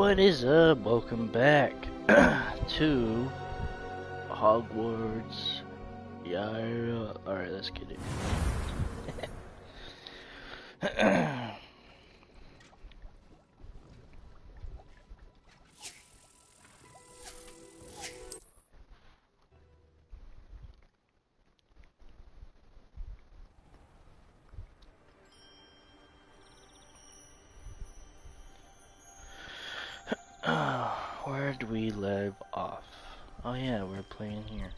What is up? Welcome back to Hogwarts. Yeah. Alright, let's get it. Where do we live off? Oh yeah, we're playing here.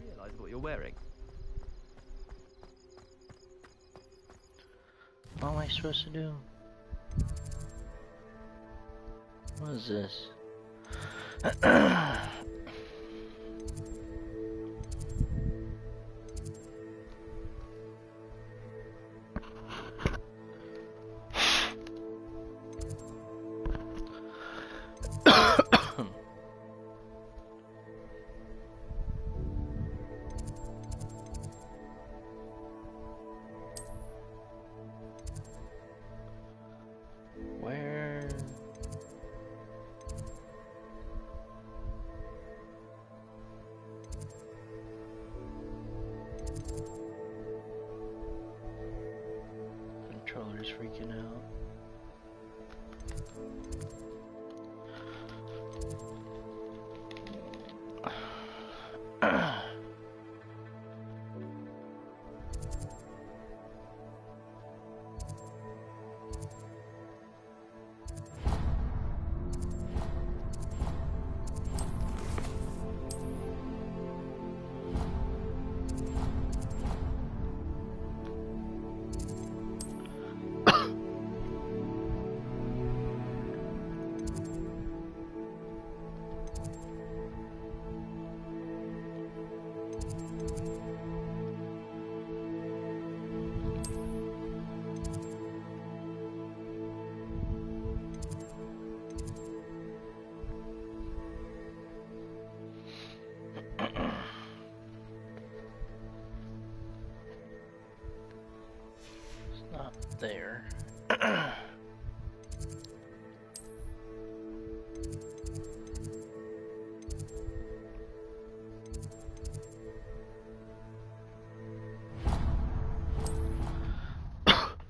Realize what you're wearing? What am I supposed to do? What is this? Where? Controller's freaking out. It's not there.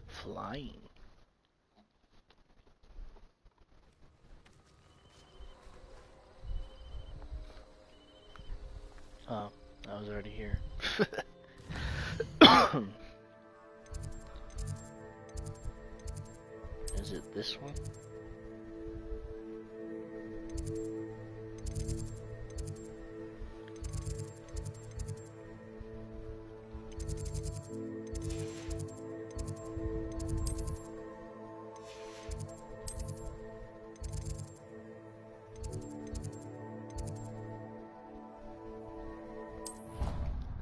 Flying. Oh, I was already here. Is it this one?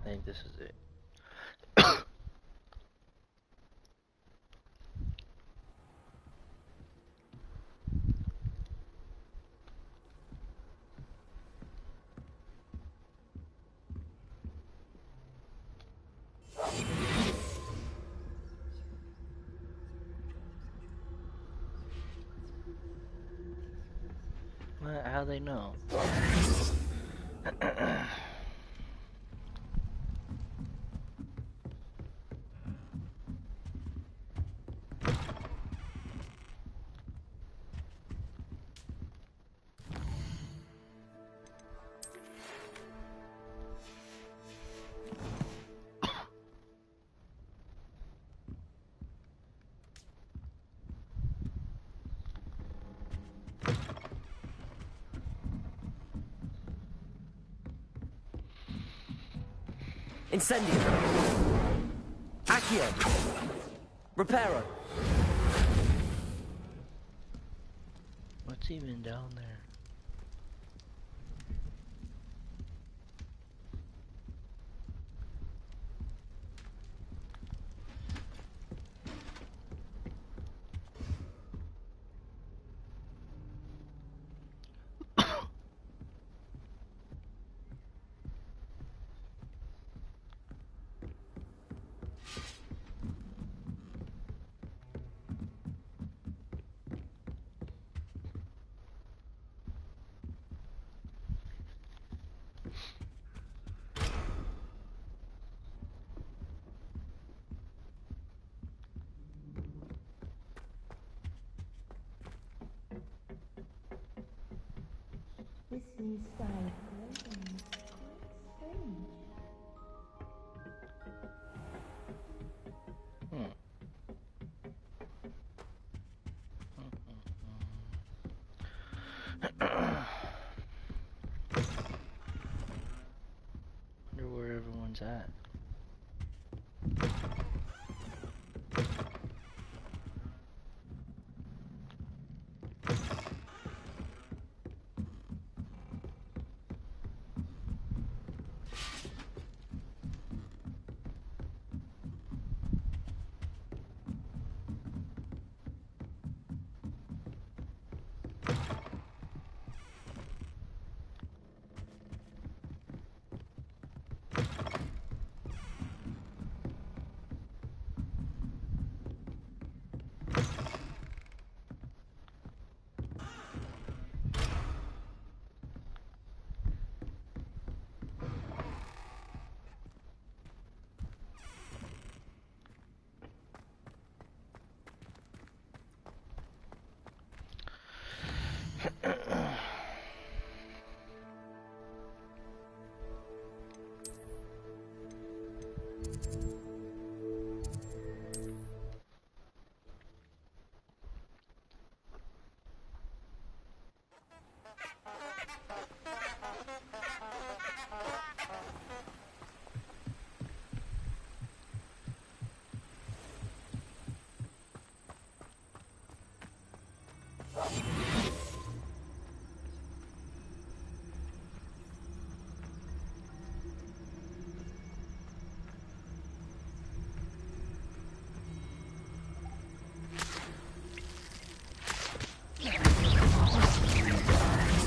I think this is it. How they know? Incendio. Accio. Reparo. What's even down there? Hmm. Wonder where everyone's at.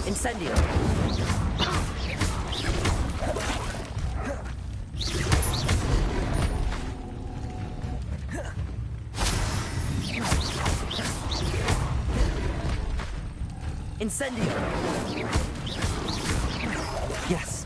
Incendio. Incendio. Yes.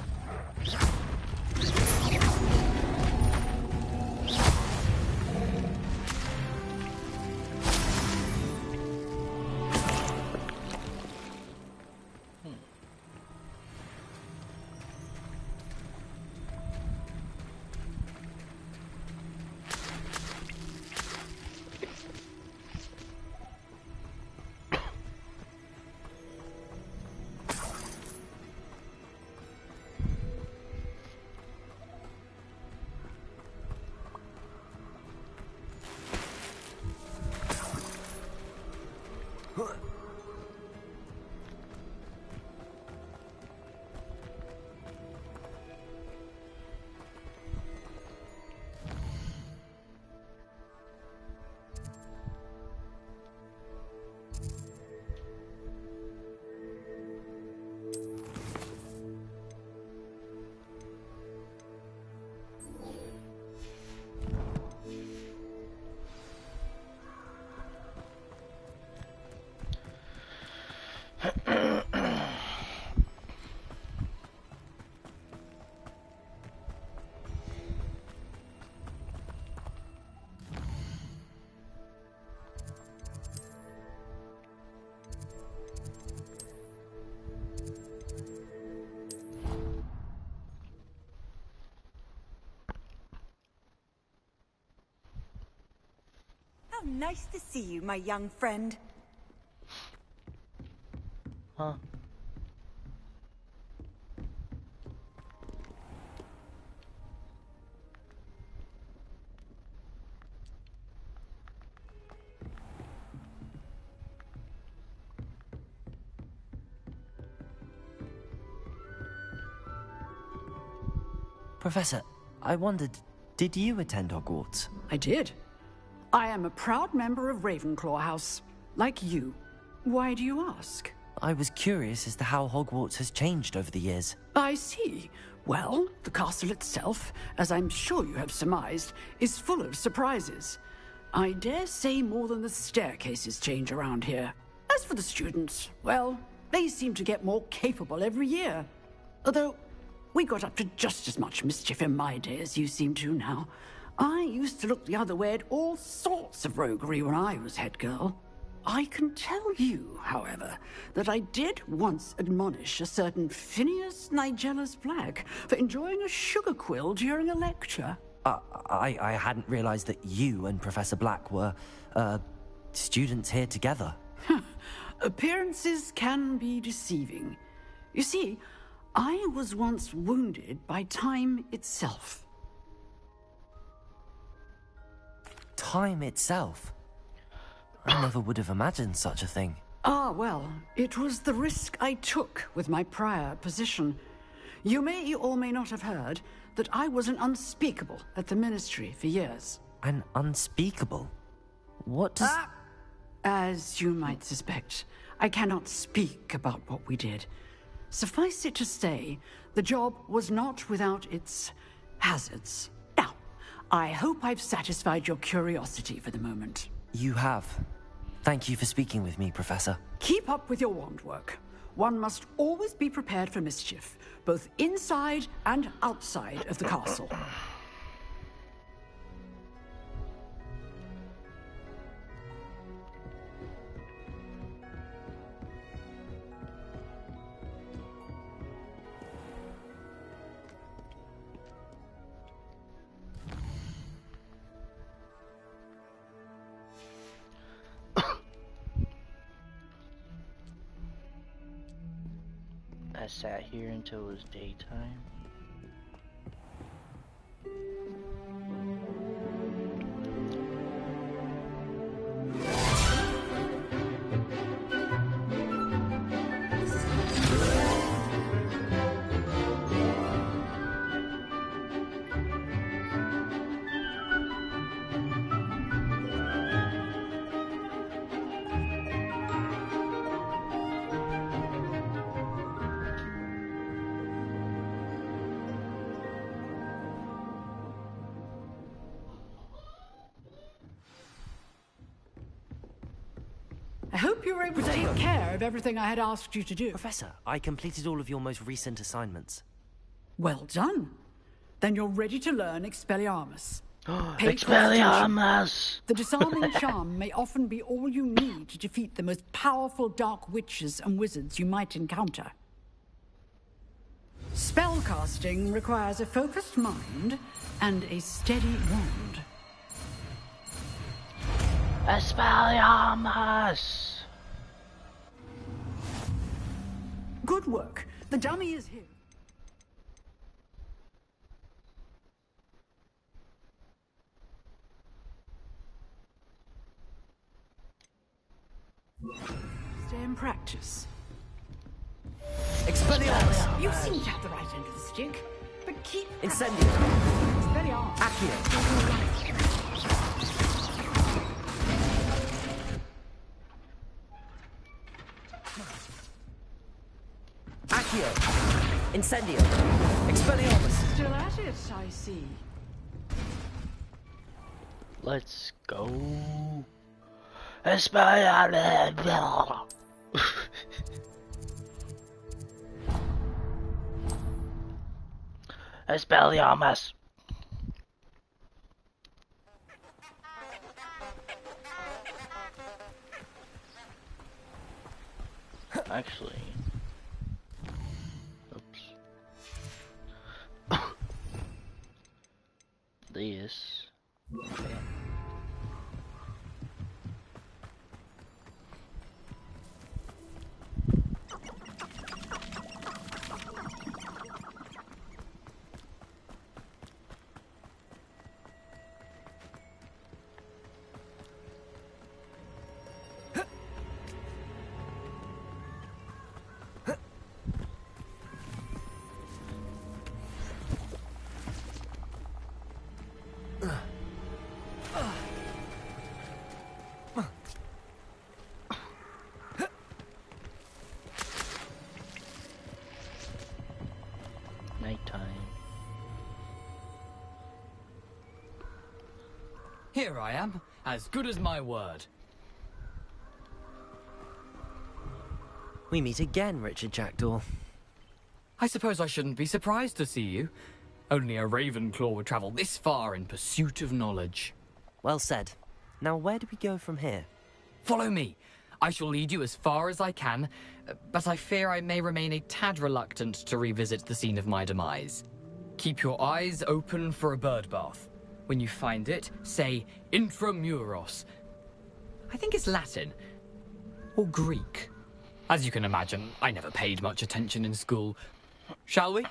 How nice to see you, my young friend. Huh? Professor, I wondered, did you attend Hogwarts? I did. I am a proud member of Ravenclaw House, like you. Why do you ask? I was curious as to how Hogwarts has changed over the years. I see. Well, the castle itself, as I'm sure you have surmised, is full of surprises. I dare say more than the staircases change around here. As for the students, well, they seem to get more capable every year. Although, we got up to just as much mischief in my day as you seem to now. I used to look the other way at all sorts of roguery when I was head girl. I can tell you, however, that I did once admonish a certain Phineas Nigellus Black for enjoying a sugar quill during a lecture. I hadn't realized that you and Professor Black were, students here together. Appearances can be deceiving. You see, I was once wounded by time itself. Time itself? I never would have imagined such a thing. Ah, well, it was the risk I took with my prior position. You may or may not have heard that I was an unspeakable at the Ministry for years. An unspeakable? What does... As you might suspect, I cannot speak about what we did. Suffice it to say, the job was not without its hazards. Now, I hope I've satisfied your curiosity for the moment. You have. Thank you for speaking with me, Professor. Keep up with your wand work. One must always be prepared for mischief, both inside and outside of the castle. I sat here until it was daytime. I hope you were able to take care of everything I had asked you to do. Professor, I completed all of your most recent assignments. Well done. Then you're ready to learn Expelliarmus. Pay close attention. Expelliarmus! The disarming charm may often be all you need to defeat the most powerful dark witches and wizards you might encounter. Spellcasting requires a focused mind and a steady wand. Expelliarmus! Good work. The dummy is here. Stay in practice. Expelliarmus! You seem to have the right end of the stick, but keep... Incendio! Expelliarmus. Accio! Accio! Incendio! Expelliarmus! Still at it, I see. Let's go. Expelliarmus! Expelliarmus! Actually, oops. This. Nighttime. Here I am, as good as my word. We meet again, Richard Jackdaw. I suppose I shouldn't be surprised to see you. Only a Ravenclaw would travel this far in pursuit of knowledge. Well said. Now where do we go from here? Follow me. I shall lead you as far as I can, but I fear I may remain a tad reluctant to revisit the scene of my demise. Keep your eyes open for a bird bath. When you find it, say intramuros. I think it's Latin. Or Greek. As you can imagine, I never paid much attention in school. Shall we?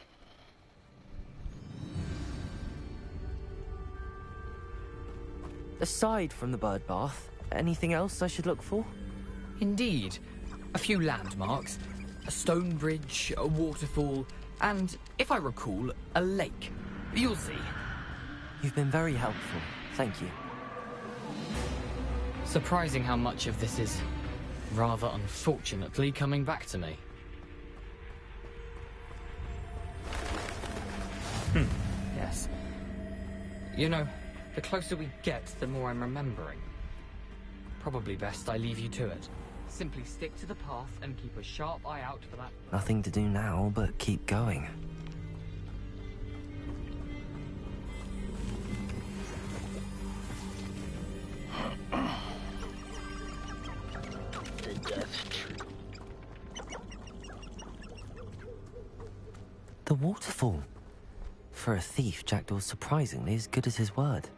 Aside from the bird bath, anything else I should look for? Indeed. A few landmarks. A stone bridge, a waterfall, and, if I recall, a lake. You'll see. You've been very helpful. Thank you. Surprising how much of this is, rather unfortunately, coming back to me. Yes. You know, the closer we get, the more I'm remembering. Probably best I leave you to it. Simply stick to the path and keep a sharp eye out for that. Nothing to do now but keep going. The death tree. The waterfall. For a thief, Jackdaw's surprisingly as good as his word.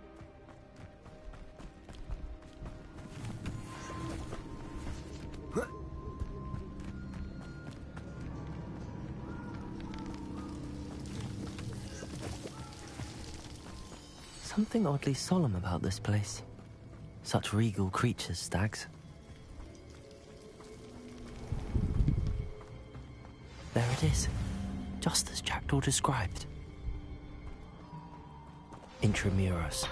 Something oddly solemn about this place. Such regal creatures, stags. There it is, just as Jackdaw described. Intramuros.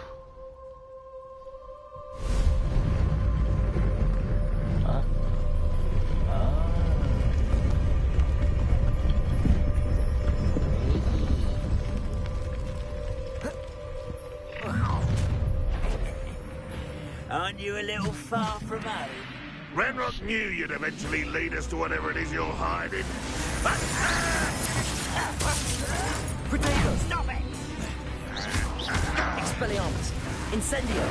Huh? Aren't you a little far from home? Ranrock knew you'd eventually lead us to whatever it is you're hiding. But... Potato! Stop it! Expelliarmus! Incendio!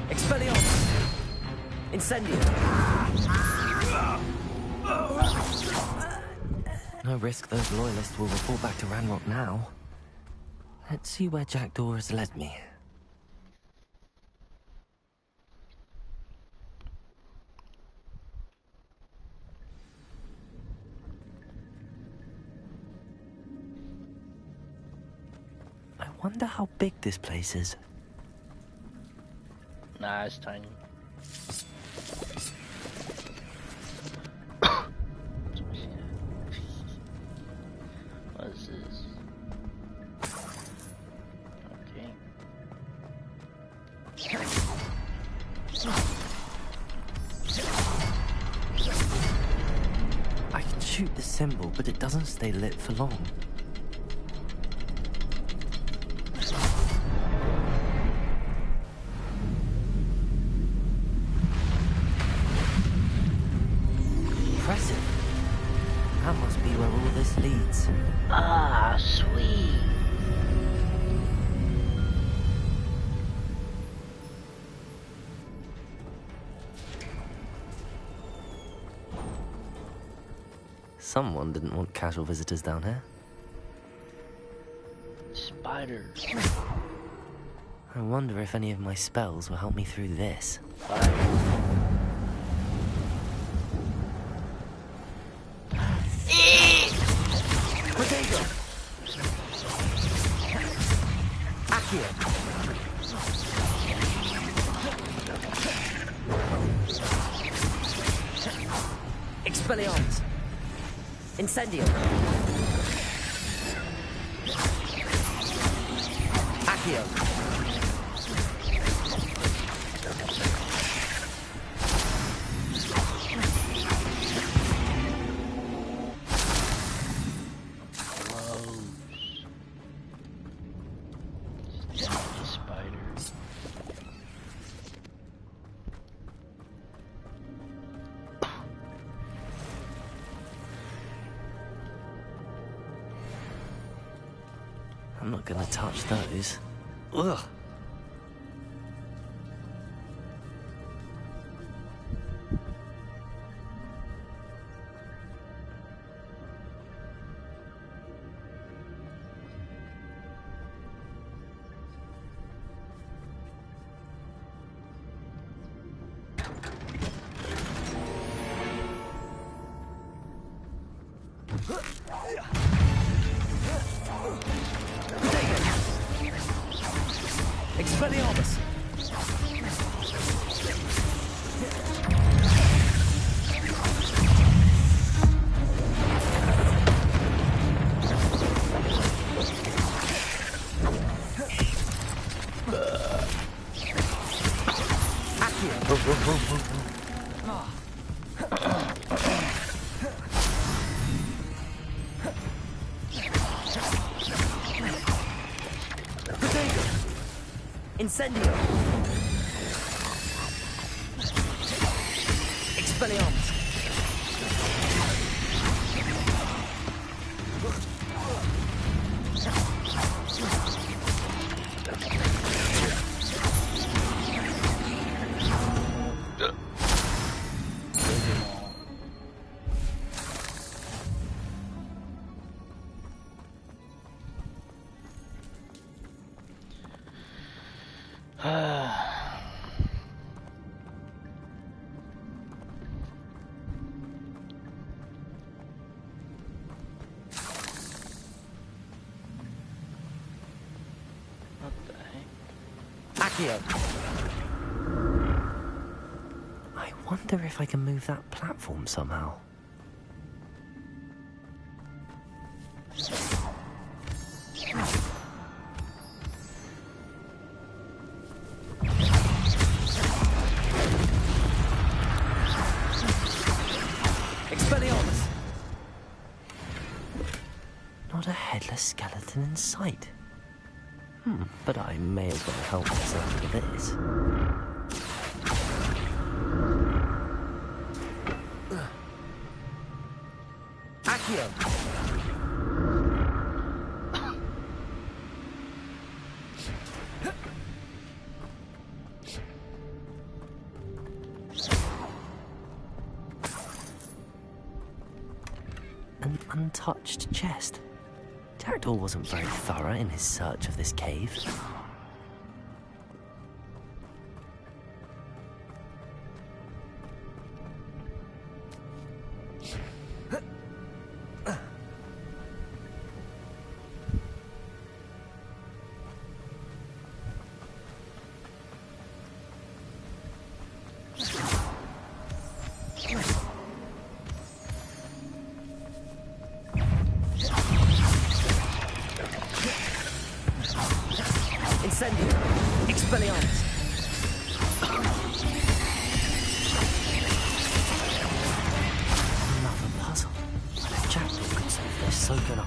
Expelliarmus! Incendio! No risk those loyalists will report back to Ranrock now. Let's see where Jackdaw has led me. I wonder how big this place is. Nah, it's tiny. What is this? Okay. I can shoot the symbol, but it doesn't stay lit for long. Impressive. That must be where all this leads. Ah, sweet. Someone didn't want casual visitors down here. Spiders. I wonder if any of my spells will help me through this. Potato! Accio! Expelliarmus! Incendio! Accio! I'm not gonna touch those. Ugh. Expelliarmus! Incendio! Expelliarmus! What the heck? Accio! I wonder if I can move that platform somehow. Expelliarmus! Not a headless skeleton in sight. But I may as well help myself to this. Accio! An untouched chest. Jackdaw wasn't very thorough in his search of this cave. Incendio! Expelliarmus! Another puzzle. If Jackdaw could solve this, so can I.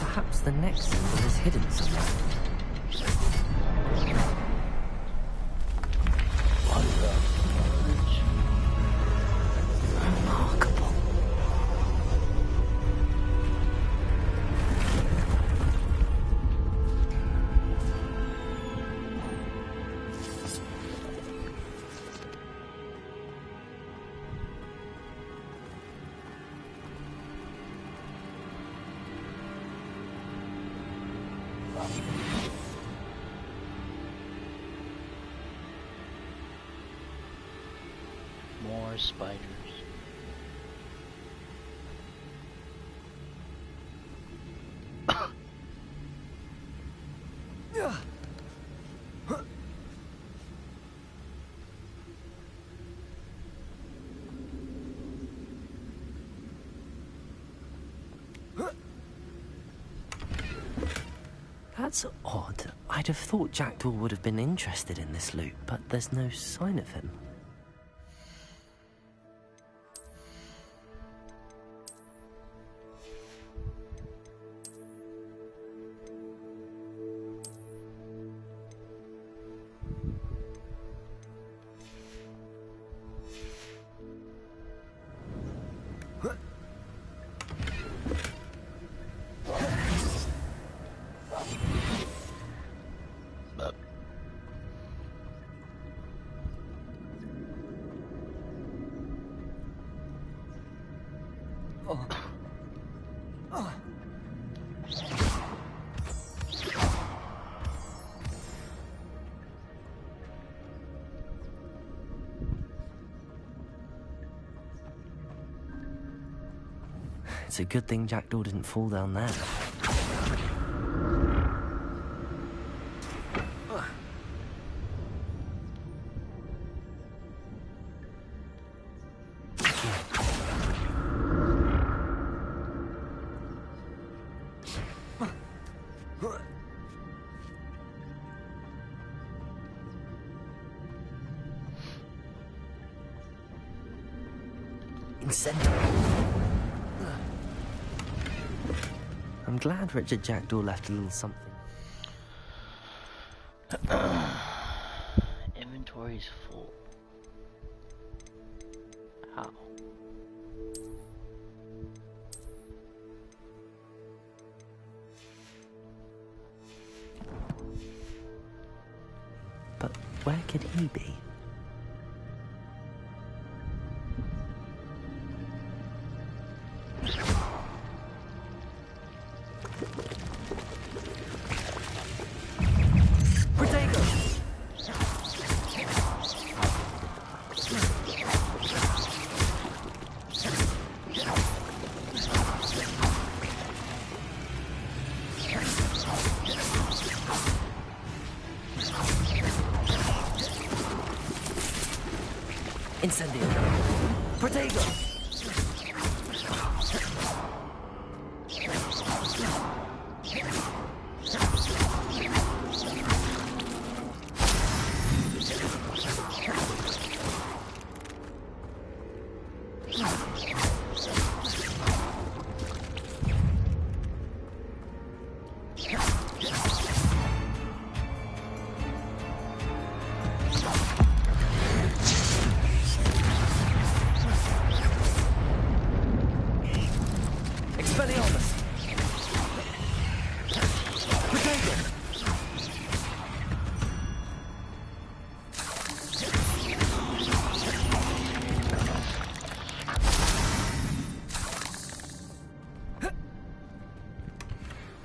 Perhaps the next symbol is hidden somewhere. Remarkable. More spiders. That's odd. I'd have thought Jackdaw would have been interested in this loot, but there's no sign of him. It's a good thing Jackdaw didn't fall down there. Incendio. I'm glad Richard Jackdaw left a little something. Inventory's full. How? But where could he be? Incendio. Protego.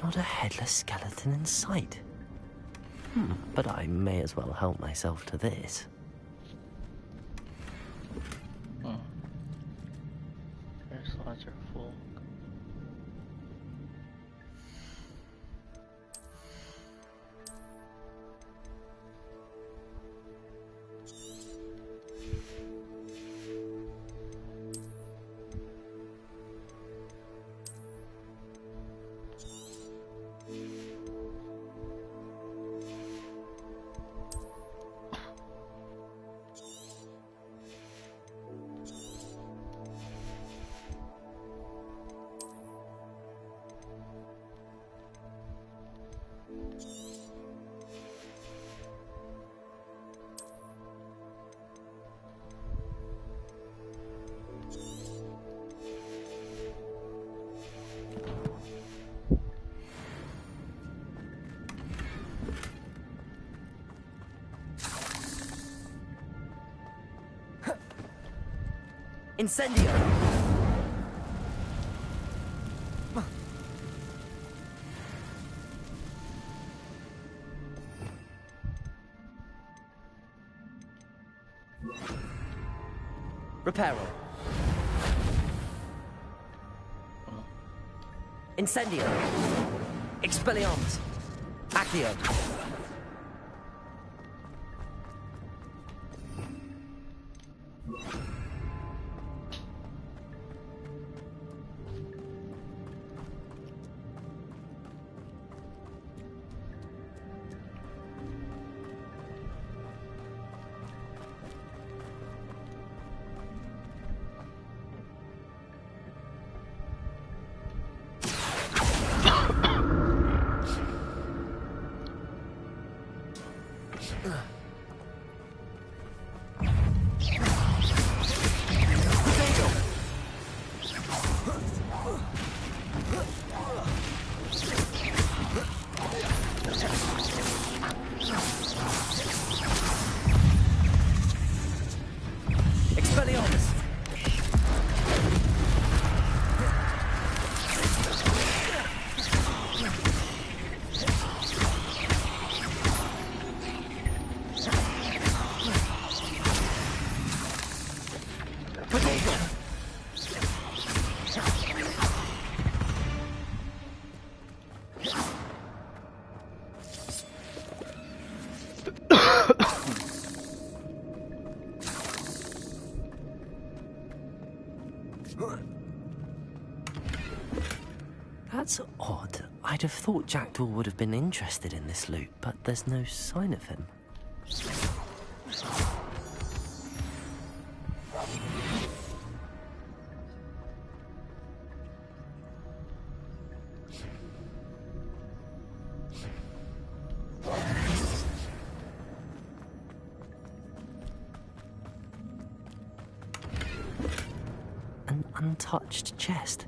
Not a headless skeleton in sight. But I may as well help myself to this. Their slots are full. Incendio! Reparo. Incendio. Expelliarmus. Accio. That's odd. I'd have thought Jackdaw would have been interested in this loot, but there's no sign of him. An untouched chest.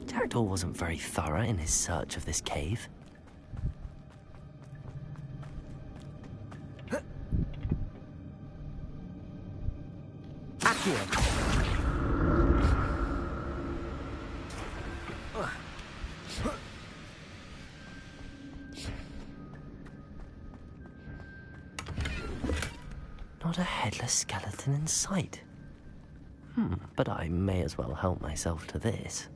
Jackdaw wasn't very thorough in his search of this cave. Accio. Not a headless skeleton in sight. But I may as well help myself to this.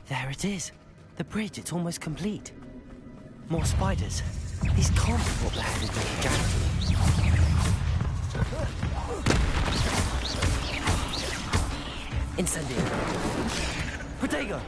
There it is. The bridge, it's almost complete. More spiders. These can't be what the head is making Jackdaw. Incendio. Protego!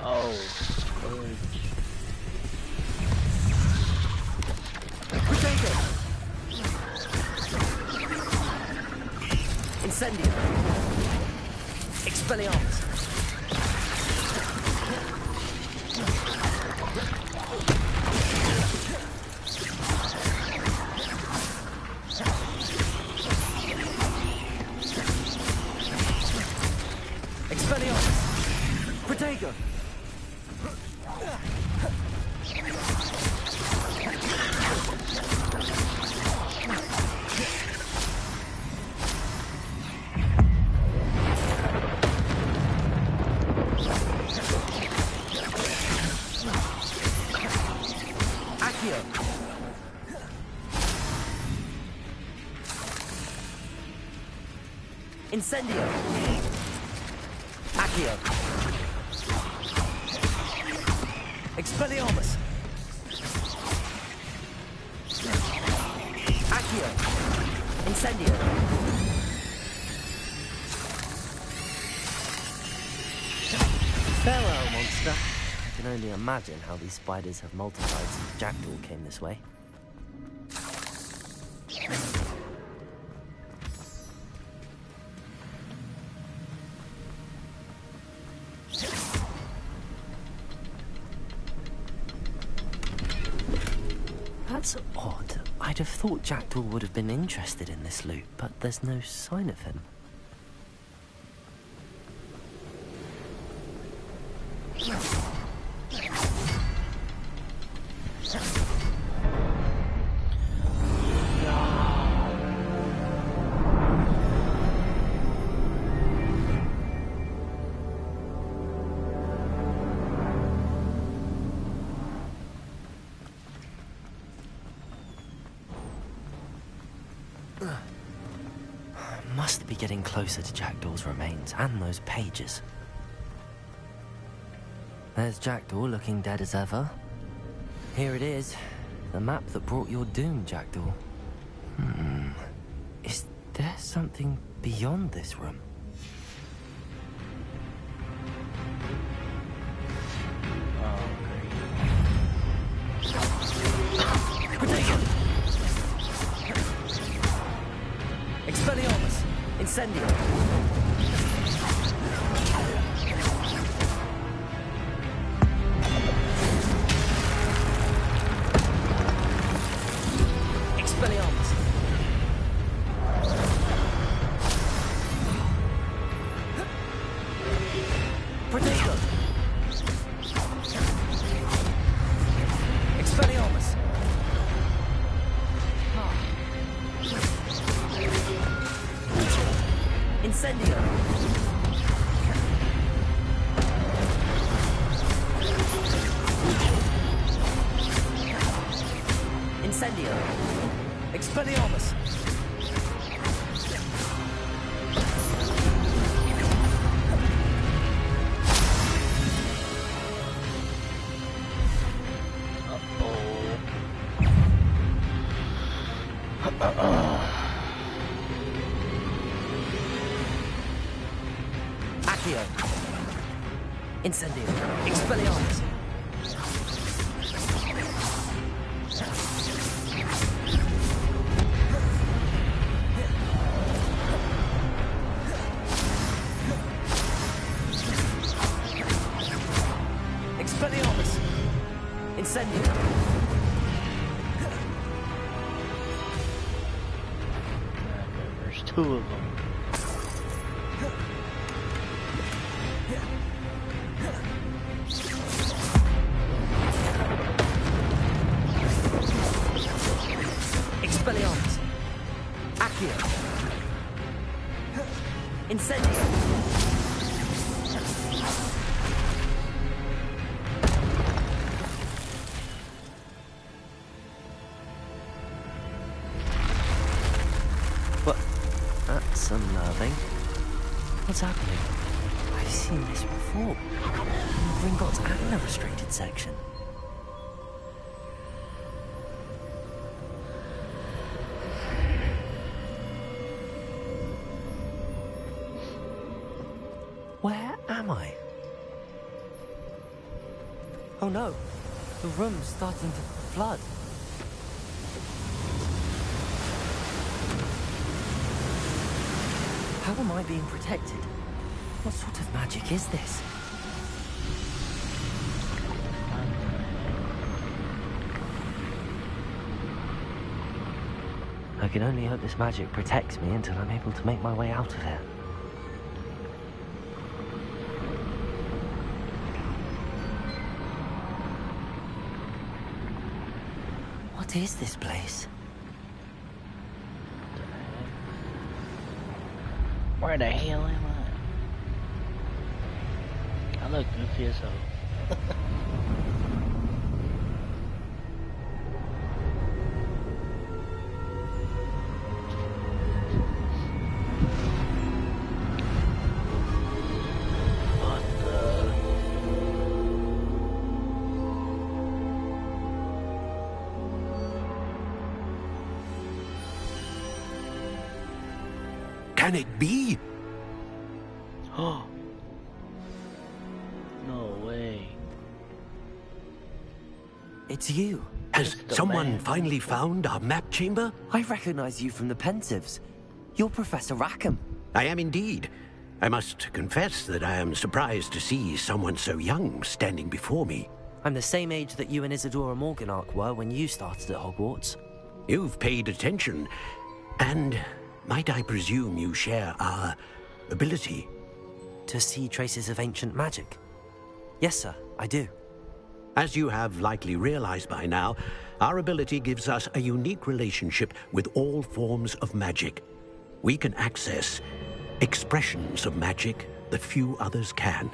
Oh, good. Protego. Incendio. Expelliarmus. Expelliarmus. Protego. Accio. Incendio. Accio. Expelliarmus. Accio. Incendio. Farewell, monster. I can only imagine how these spiders have multiplied since Jackdaw came this way. That's odd. I'd have thought Jackdaw would have been interested in this loot, but there's no sign of him. Must be getting closer to Jackdaw's remains and those pages. There's Jackdaw looking dead as ever. Here it is, the map that brought your doom, Jackdaw. Is there something beyond this room? Oh, great. Protego. Expelliarmus. Incendio. Expelliarmus. Protego! Expelliarmus! Incendio! Incendio! Expelliarmus! Accio! Incendio! Expelliarmus! Expelliarmus! Incendio! There's two of them. Expelliarmus! Accio! Incendio! What? That's unnerving. What's happening? I've seen this before. In Gringotts and the restricted section. Where am I? Oh no, the room's starting to flood. How am I being protected? What sort of magic is this? I can only hope this magic protects me until I'm able to make my way out of here. What is this place? Where the hell am I? I look goofy as hell. Can it be? Oh. No way. It's you. Has the someone man. finally found our map chamber? I recognize you from the Pensieves. You're Professor Rackham. I am indeed. I must confess that I am surprised to see someone so young standing before me. I'm the same age that you and Isadora Morganach were when you started at Hogwarts. You've paid attention, and might I presume you share our ability? To see traces of ancient magic? Yes, sir, I do. As you have likely realized by now, our ability gives us a unique relationship with all forms of magic. We can access expressions of magic that few others can.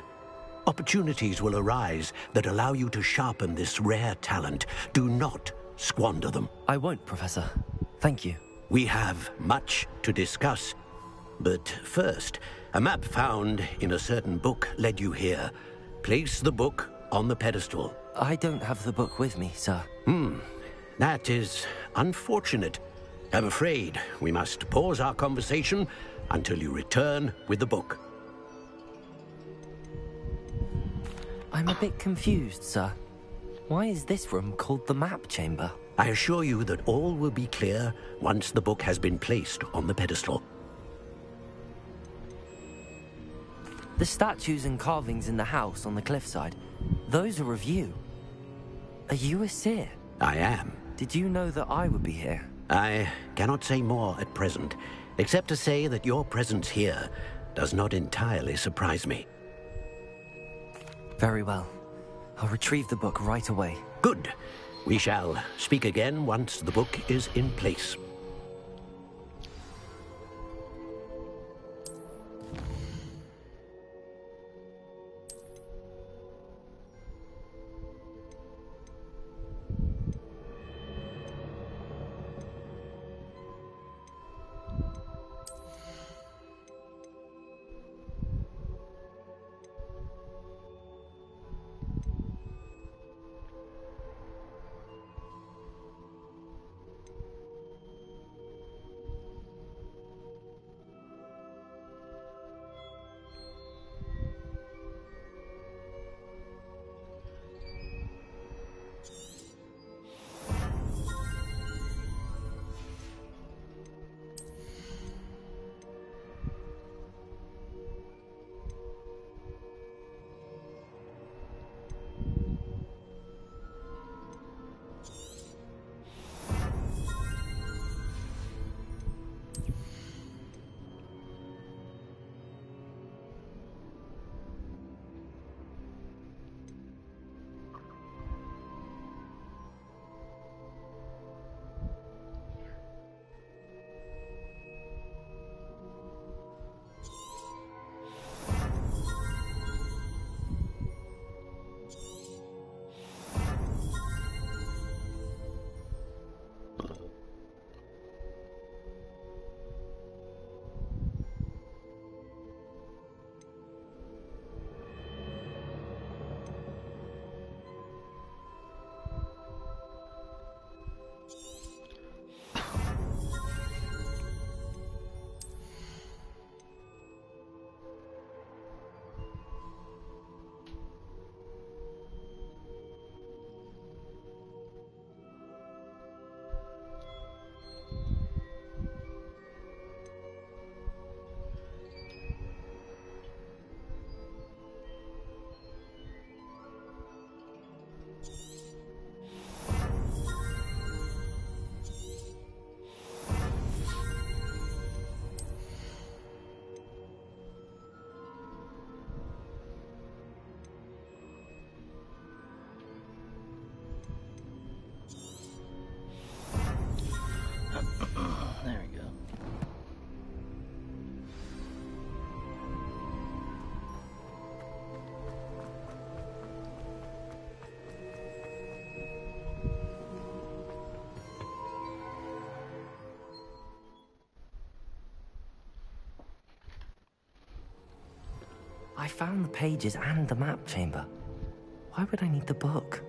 Opportunities will arise that allow you to sharpen this rare talent. Do not squander them. I won't, Professor. Thank you. We have much to discuss. But first, a map found in a certain book led you here. Place the book on the pedestal. I don't have the book with me, sir. That is unfortunate. I'm afraid we must pause our conversation until you return with the book. I'm a bit confused, sir. Why is this room called the map chamber? I assure you that all will be clear once the book has been placed on the pedestal. The statues and carvings in the house on the cliffside, those are of you. Are you a seer? I am. Did you know that I would be here? I cannot say more at present, except to say that your presence here does not entirely surprise me. Very well. I'll retrieve the book right away. Good. We shall speak again once the book is in place. There we go. I found the pages and the map chamber. Why would I need the book?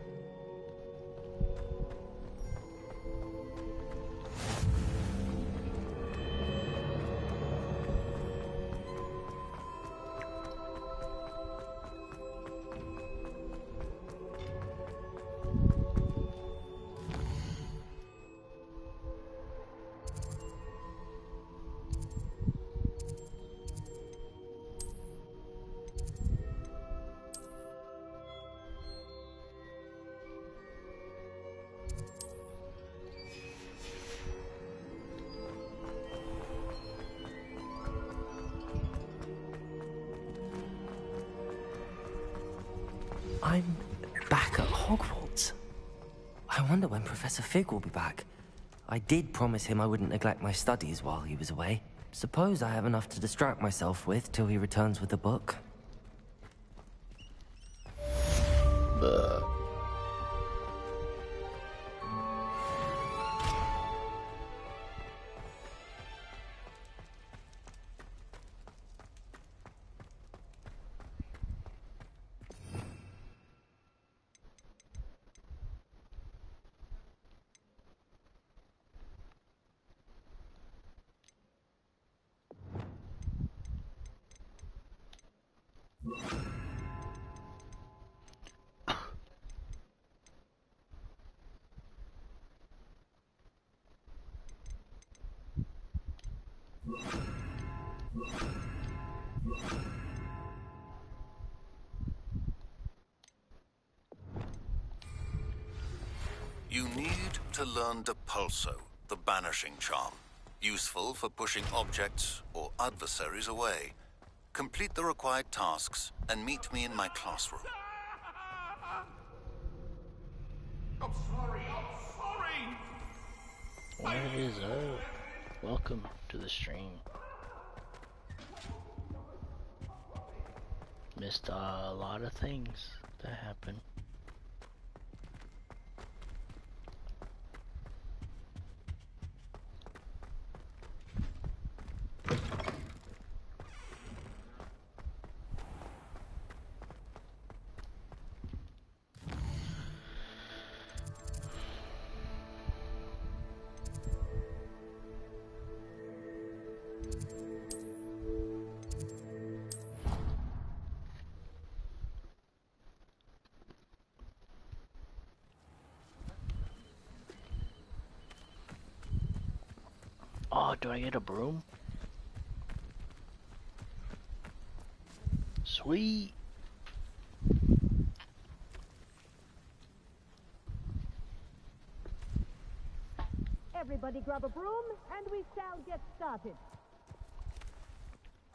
I'm back at Hogwarts. I wonder when Professor Fig will be back. I did promise him I wouldn't neglect my studies while he was away. Suppose I have enough to distract myself with till he returns with the book. You need to learn Depulso, the banishing charm. Useful for pushing objects or adversaries away. Complete the required tasks and meet me in my classroom. I'm sorry, I'm sorry! What is up? Welcome to the stream. Missed a lot of things that happen. Oh, do I get a broom? Sweet. Everybody grab a broom, and we shall get started.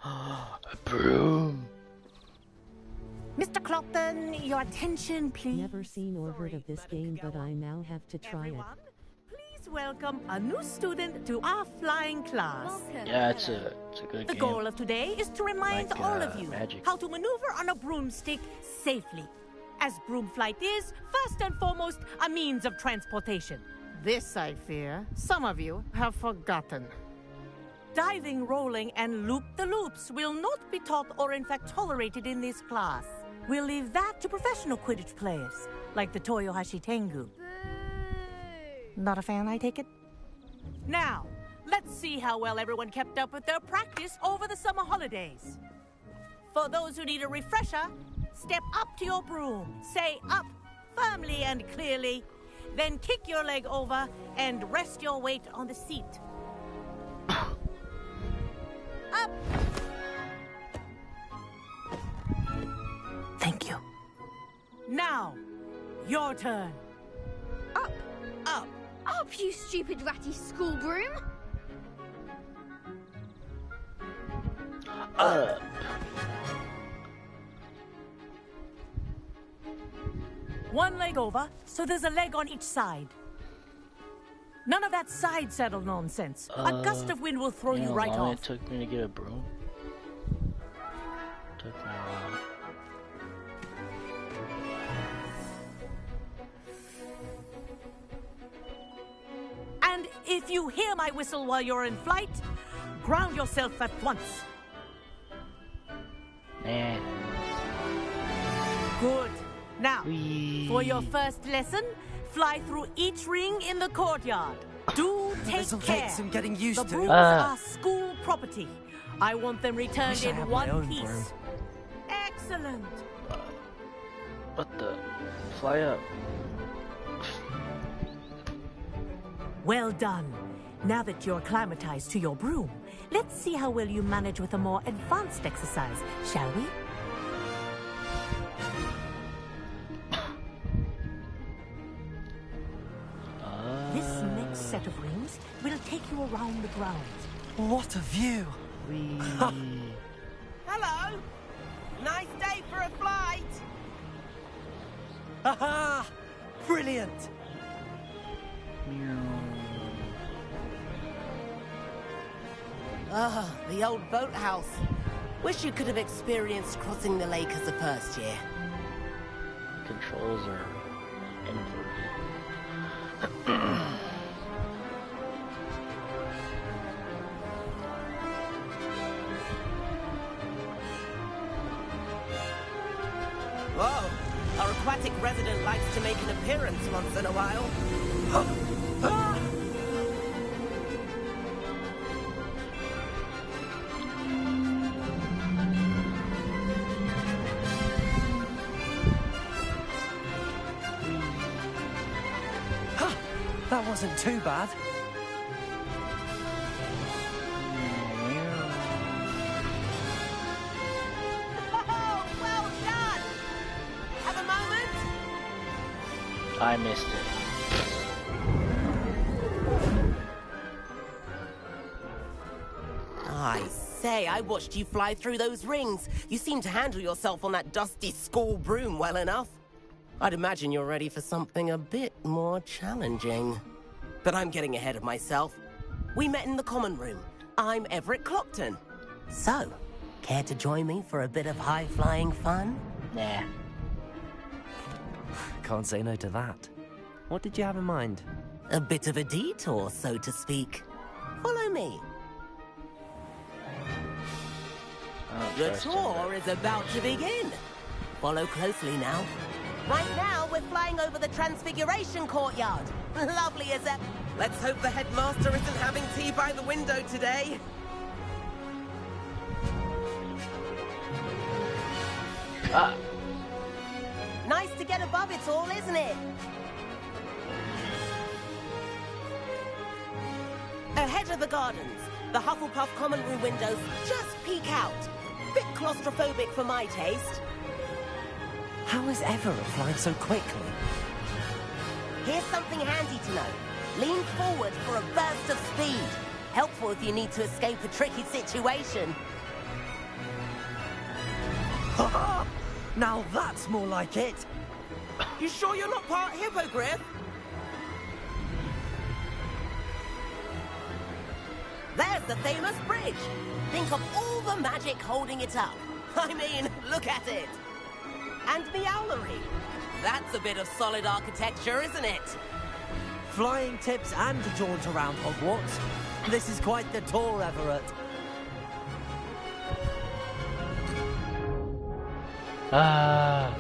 A broom. Mr. Clopton, your attention, please. Never seen or heard of this game, but I now have to try Everyone, it. please welcome a new student to our flying class. Yeah, it's a good The game. goal of today is to remind Like, all of you Magic. how to maneuver on a broomstick safely. As broom flight is, first and foremost, a means of transportation. This, I fear, some of you have forgotten. Diving, rolling, and loop-the-loops will not be taught or in fact tolerated in this class. We'll leave that to professional Quidditch players, like the Toyohashi Tengu. Not a fan, I take it? Now, let's see how well everyone kept up with their practice over the summer holidays. For those who need a refresher, step up to your broom, say up firmly and clearly, then kick your leg over and rest your weight on the seat. Up! Thank you. Now, your turn. Up, Up. up, you stupid ratty school broom! Up. One leg over, so there's a leg on each side. None of that side saddle nonsense. A gust of wind will throw you right How long off. it took me to get a broom? Took me a while. And if you hear my whistle while you're in flight, ground yourself at once. Nah. Good. Now, Whee. for your first lesson, fly through each ring in the courtyard. Do take This'll care. take some getting used The to. brooms are school property. I want them returned Wish I in had my one own piece. broom. Excellent. What the? Fly up. Well done. Now that you're acclimatized to your broom, let's see how well you manage with a more advanced exercise, shall we? This next set of rings will take you around the grounds. What a view! Hello! Nice day for a flight! Haha! Brilliant! Ah, the old boathouse. Wish you could have experienced crossing the lake as a first year. Controls are inverted. Whoa! Our aquatic resident likes to make an appearance once in a while. That wasn't too bad. Oh, well done! Have a moment? I missed it. I say, I watched you fly through those rings. You seem to handle yourself on that dusty school broom well enough. I'd imagine you're ready for something a bit more challenging. But I'm getting ahead of myself. We met in the common room. I'm Everett Clopton. So, care to join me for a bit of high-flying fun? Nah. Can't say no to that. What did you have in mind? A bit of a detour, so to speak. Follow me. The tour is about to begin. Follow closely now. Right now, we're flying over the Transfiguration Courtyard. Lovely as ever. Let's hope the headmaster isn't having tea by the window today. Nice to get above it all, isn't it? Ahead of the gardens, the Hufflepuff common room windows just peek out. Bit claustrophobic for my taste. How is Everett flying so quickly? Here's something handy to know. Lean forward for a burst of speed. Helpful if you need to escape a tricky situation. Now that's more like it. You sure you're not part hippogriff? There's the famous bridge. Think of all the magic holding it up. I mean, look at it. And the owlery. That's a bit of solid architecture, isn't it? Flying tips and a jaunt around Hogwarts. This is quite the tour, Everett. That's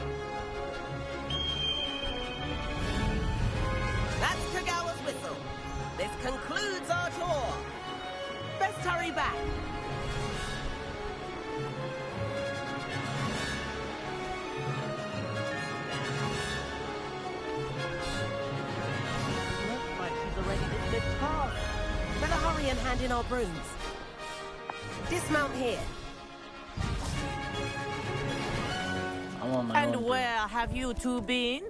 Kagawa's whistle. This concludes our tour. Best hurry back. Looks like she's already dismissed class. Better hurry and hand in our brooms. Dismount here. And where have you two been?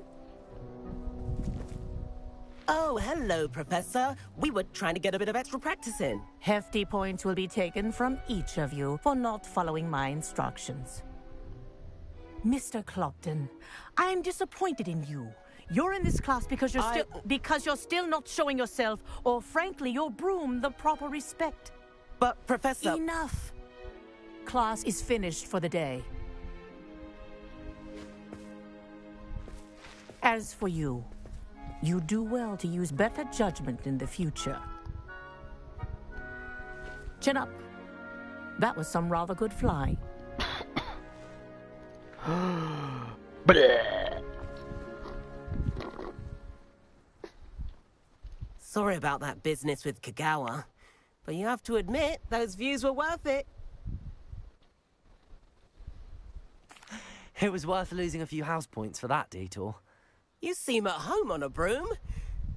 Oh, hello, Professor. We were trying to get a bit of extra practice in. Hefty points will be taken from each of you for not following my instructions. Mr. Clopton, I am disappointed in you. You're in this class because you're still not showing yourself, or frankly, your broom, the proper respect. But, Professor... Enough. Class is finished for the day. As for you, you do well to use better judgment in the future. Chin up. That was some rather good flying. Sorry about that business with Kagawa, but you have to admit, those views were worth it. It was worth losing a few house points for that detour. You seem at home on a broom.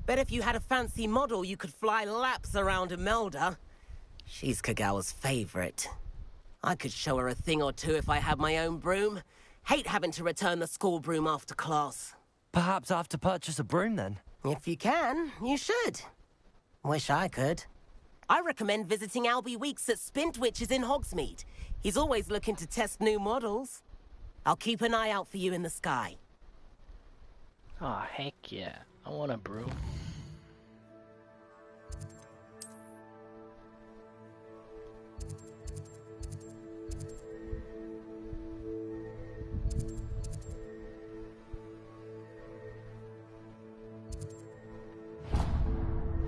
Bet if you had a fancy model, you could fly laps around Imelda. She's Kagawa's favorite. I could show her a thing or two if I had my own broom. Hate having to return the school broom after class. Perhaps I have to purchase a broom then? If you can, you should. Wish I could. I recommend visiting Albie Weeks at Spintwitches in Hogsmeade. He's always looking to test new models. I'll keep an eye out for you in the sky. Oh, heck yeah. I want a broom.